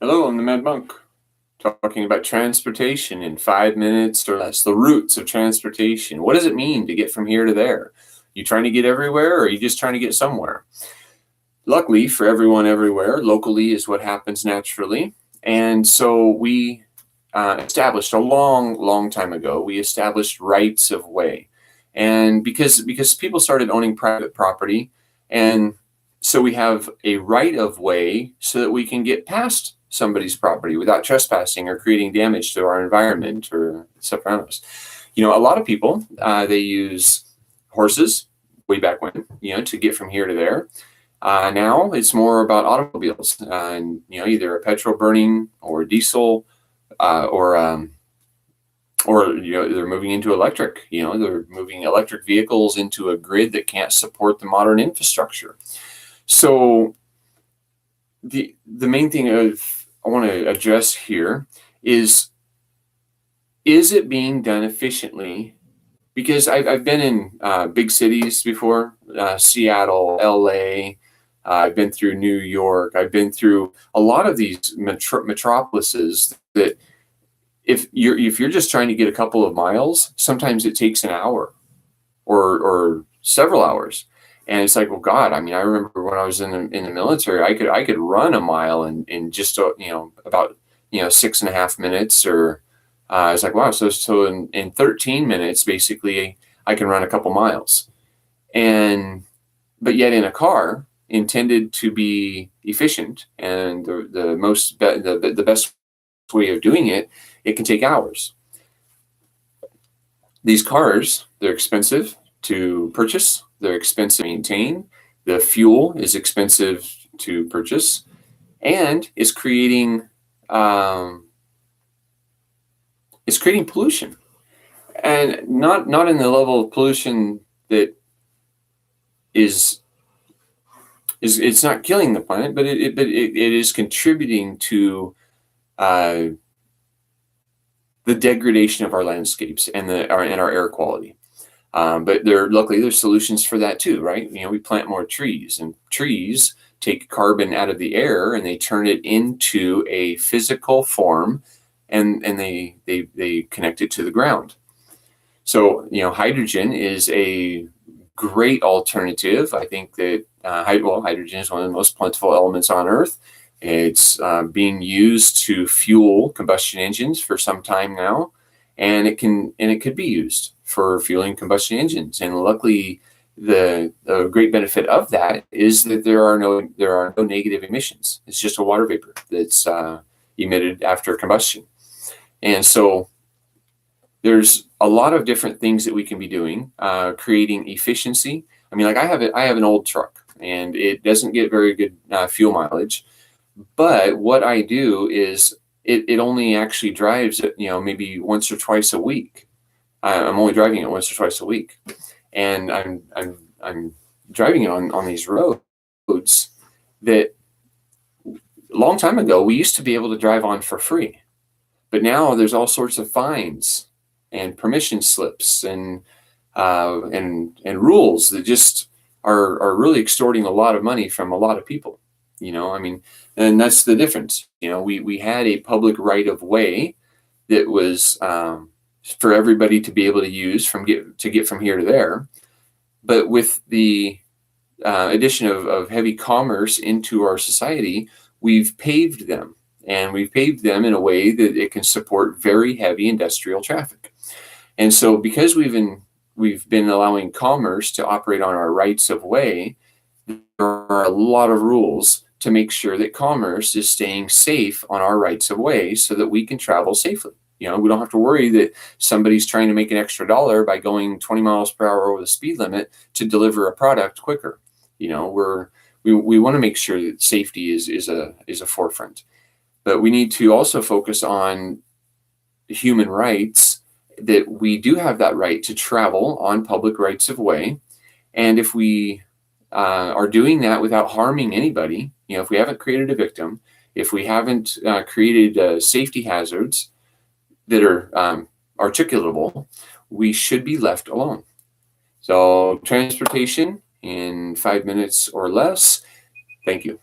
Hello, I'm the Mad Monk, talking about transportation in 5 minutes or less. The roots of transportation. What does it mean to get from here to there? You trying to get everywhere, or are you just trying to get somewhere? Luckily for everyone everywhere, locally is what happens naturally. And so we established a long time ago, we established rights of way. And because people started owning private property, and so we have a right of way so that we can get past somebody's property without trespassing or creating damage to our environment or stuff around us. A lot of people they use horses way back when, to get from here to there. Now it's more about automobiles, and either a petrol burning or diesel, or they're moving into electric. They're moving electric vehicles into a grid that can't support the modern infrastructure. So the main thing I want to address here is it being done efficiently? Because I've been in big cities before, Seattle, LA. I've been through New York. I've been through a lot of these metropolises that if you're just trying to get a couple of miles, sometimes it takes an hour or several hours. And it's like, well, God, I mean, I remember when I was in the military, I could run a mile in just about 6.5 minutes, or it's like, wow, so in 13 minutes, basically, I can run a couple miles. But yet in a car intended to be efficient and the best way of doing it, it can take hours. These cars, they're expensive to purchase, they're expensive to maintain, the fuel is expensive to purchase, and um, it's creating pollution, and not in the level of pollution that is it's not killing the planet, but it is contributing to the degradation of our landscapes and our air quality. But luckily there's solutions for that too, right? We plant more trees, and trees take carbon out of the air and they turn it into a physical form, and they connect it to the ground. So hydrogen is a great alternative. I think that hydrogen is one of the most plentiful elements on Earth. It's being used to fuel combustion engines for some time now, and it could be used for fueling combustion engines. And luckily, the great benefit of that is that there are no negative emissions. It's just a water vapor that's emitted after combustion. And so there's a lot of different things that we can be doing, creating efficiency. I mean, like I have an old truck, and it doesn't get very good fuel mileage. But what I do is it only actually drives it, maybe once or twice a week. I'm only driving it once or twice a week, and I'm driving it on these roads that a long time ago we used to be able to drive on for free, but now there's all sorts of fines and permission slips and rules that just are really extorting a lot of money from a lot of people. I mean, and that's the difference. We had a public right of way that was for everybody to be able to use to get from here to there. But with the addition of heavy commerce into our society, we've paved them, and we've paved them in a way that it can support very heavy industrial traffic. And so because we've been allowing commerce to operate on our rights of way, there are a lot of rules to make sure that commerce is staying safe on our rights of way so that we can travel safely. We don't have to worry that somebody's trying to make an extra dollar by going 20 miles per hour over the speed limit to deliver a product quicker. We want to make sure that safety is a forefront, but we need to also focus on human rights, that we do have that right to travel on public rights of way. And if we are doing that without harming anybody, if we haven't created a victim, if we haven't created safety hazards that are articulable, we should be left alone. So transportation in 5 minutes or less. Thank you.